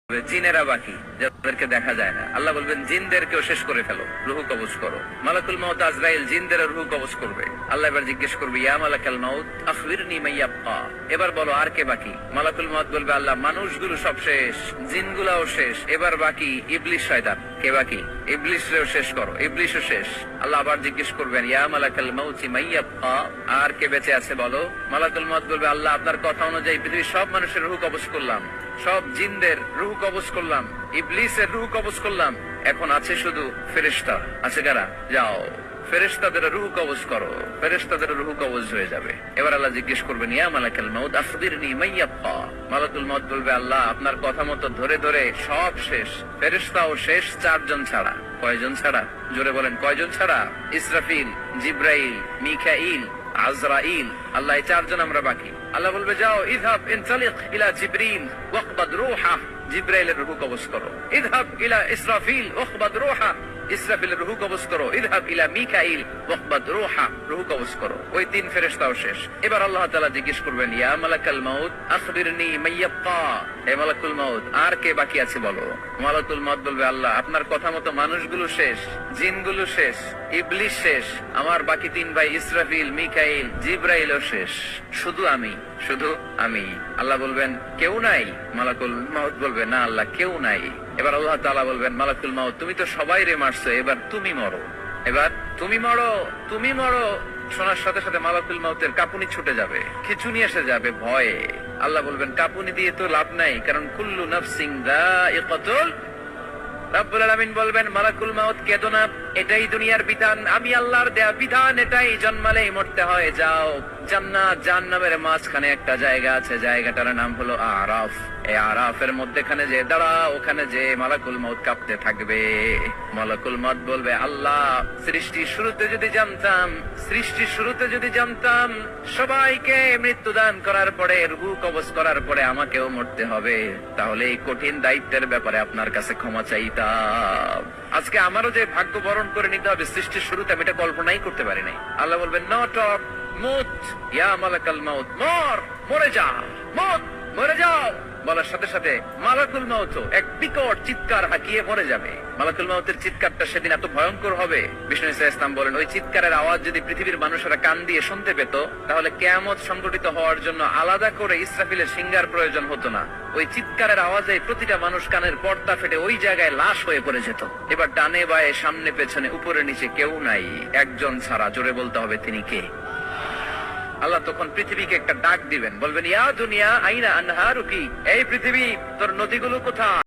জিনেরা বাকি, যাদেরকে দেখা যায় না। আল্লাহ বলবেন জিনদেরকেও শেষ করে ফেলো, রুহু কবজ করো। মালাকুল মউত আজরাইল জিনদের রুহু কবজ করবে। আল্লাহ এবার জিজ্ঞেস করবে, ইয়া মালাকাল মউত আখবিরনি মা ইয়াবকা, এবার বলো আর কে বাকি? মালাকুল মউত বলবে, আল্লাহ মানুষগুলো সব শেষ, জিনগুলাও শেষ, এবার বাকি ইবলিস শয়তান। কে বাকি? ইবলিসরেও শেষ করো, ইবলিসও শেষ। আল্লাহ আবার জিজ্ঞেস করবেন, ইয়া মালাকাল মউত মা ইয়াবকা, আর কে বেঁচে আছে বলো? মালাকুল মউত বলবে, আল্লাহ আপনার কথা অনুযায়ী পৃথিবীর সব মানুষের রুহু কবজ করলাম, সব জিনদের রুহু কবজ করলাম, ইবলিসের রুহু কবজ করলাম, এখন আছে শুধু ফেরেশতা। আছে কারা? যাও ফেরেশতাদের রুহু কবজ করো। ফেরেশতাদের রুহু কবজ হয়ে যাবে। এবার আল্লাহ জিজ্ঞেস করবেন, ইয়া মালাকাল মউত আখবিরনি মা ইয়াবকা। মালাকুল মউত বলবে, আল্লাহ আপনার কথা মতো ধরে ধরে সব শেষ, ফেরেশতাও শেষ, চারজন ছাড়া। কয়জন ছাড়া? জোরে বলেন, কয়জন ছাড়া? ইসরাফিল, জিব্রাইল, মিকাইল, আজরাইল। আল্লাহ এই চারজন আমরা বাকি। আল্লাহ বলবে, যাও ইযহাব ইনতালিক ইলা জিবরিল ওয়াকবাদ রূহা, জিব্রাইলের রূহ কবজ করো। ইযহাব ইলা ইসরাফিল ওয়াকবাদ রূহা, ইসরাফিলের রূহ কবজ করো। ইযহাব ইলা মিকাইল ওয়াকবাদ রূহা, রূহ কবজ করো। ওই তিন ফেরেশতাও শেষ। এবার আল্লাহ তাআলা জিজ্ঞেস করবেন, ইয়া মালাকাল মউত আখবিরনি মা ইয়াবকা, হে মালাকুল মউত আর কে বাকি আছে বলো? মালাকুল মউত বলবে, আল্লাহ আপনার কথা মতো মানুষগুলো শেষ, জিনগুলো শেষ, ইবলিস শেষ, আমার বাকি তিন ভাই ইসরাফিল, মিকাইল, জিব্রাইলও শেষ, শুধু আমি, শুধু আমি। আল্লাহ বলবেন, কেউ নাই? মালাকুল মউত বলবে, না আল্লাহ কেউ নাই। এবার আল্লাহ তাআলা বলবেন, মালাকুল মউত তুমি তো সবাই রে মারছো, এবার তুমি মরো, এবার তুমি মরো, তুমি মরো। শোনার সাথে সাথে মালাকুল মউতের কাঁপুনি ছুটে যাবে, খিঁচুনি এসে যাবে ভয়ে। আল্লাহ বলবেন, কাঁপুনি দিয়ে তো লাভ নাই, কারণ কুল্লু নাফসিন যায়িকাতুল। রব্বুল আলামিন বলবেন, মালাকুল মউত কেঁদো না, এটাই দুনিয়ার বিধান, আমি আল্লাহর দেয়া বিধান, এটাই, জন্মালেই মরতে হয়। যাও, জান্নাত জাহান্নামের মাঝখানে একটা জায়গা আছে, জায়গাটার নাম হলো আরাফ। এই আরাফের মধ্যখানে যে দাঁড়া, ওখানে যে মালাকুল মউত কাঁপতে থাকবে। মালাকুল মউত বলবে, আল্লাহ সৃষ্টির শুরুতে যদি জানতাম, সৃষ্টির শুরুতে যদি জানতাম সবাইকে মৃত্যুদান করার পরে, রূহ কবজ করার পরে আমাকেও মরতে হবে, তাহলে এই কঠিন দায়িত্বের ব্যাপারে আপনার কাছে ক্ষমা চাইতাম। আজকে আমারও যে ভাগ্য বরণ করে নিতে হবে সৃষ্টির শুরুতে, আমি এটা কল্পনাই করতে পারি নাই। আল্লাহ বলবেন, নো টক, মুত ইয়া মালাকাল মউত, মর, মরে যা, মুত, মরে যাও। বলার সাথে সাথে মালাকুল মউত এক বিকট চিৎকার হাঁকিয়ে মরে যাবে। মালাকুল মউতের চিৎকারটা সেদিন এত ভয়ঙ্কর হবে, বিষ্ণু ইসা ইসলাম বলেন, ওই চিৎকারের আওয়াজ যদি পৃথিবীর মানুষেরা কান দিয়ে শুনতে পেত, তাহলে কিয়ামত সংঘটিত হওয়ার জন্য আলাদা করে ইসরাফিলের সিঙ্গার প্রয়োজন হতো না। ওই চিৎকারের আওয়াজে প্রতিটা মানুষ কানের পর্দা ফেটে ওই জায়গায় লাশ হয়ে পড়ে যেত। এবার ডানে বায়ে, সামনে পেছনে, উপরে নিচে কেউ নাই, একজন ছাড়া। জোরে বলতে হবে, তিনি কে? আল্লাহ তখন পৃথিবীকে একটা ডাক দিবেন, বলবেন, ইয়া দুনিয়া আইনা আনহারুকি, এই পৃথিবী তোর নদীগুলো কোথায়?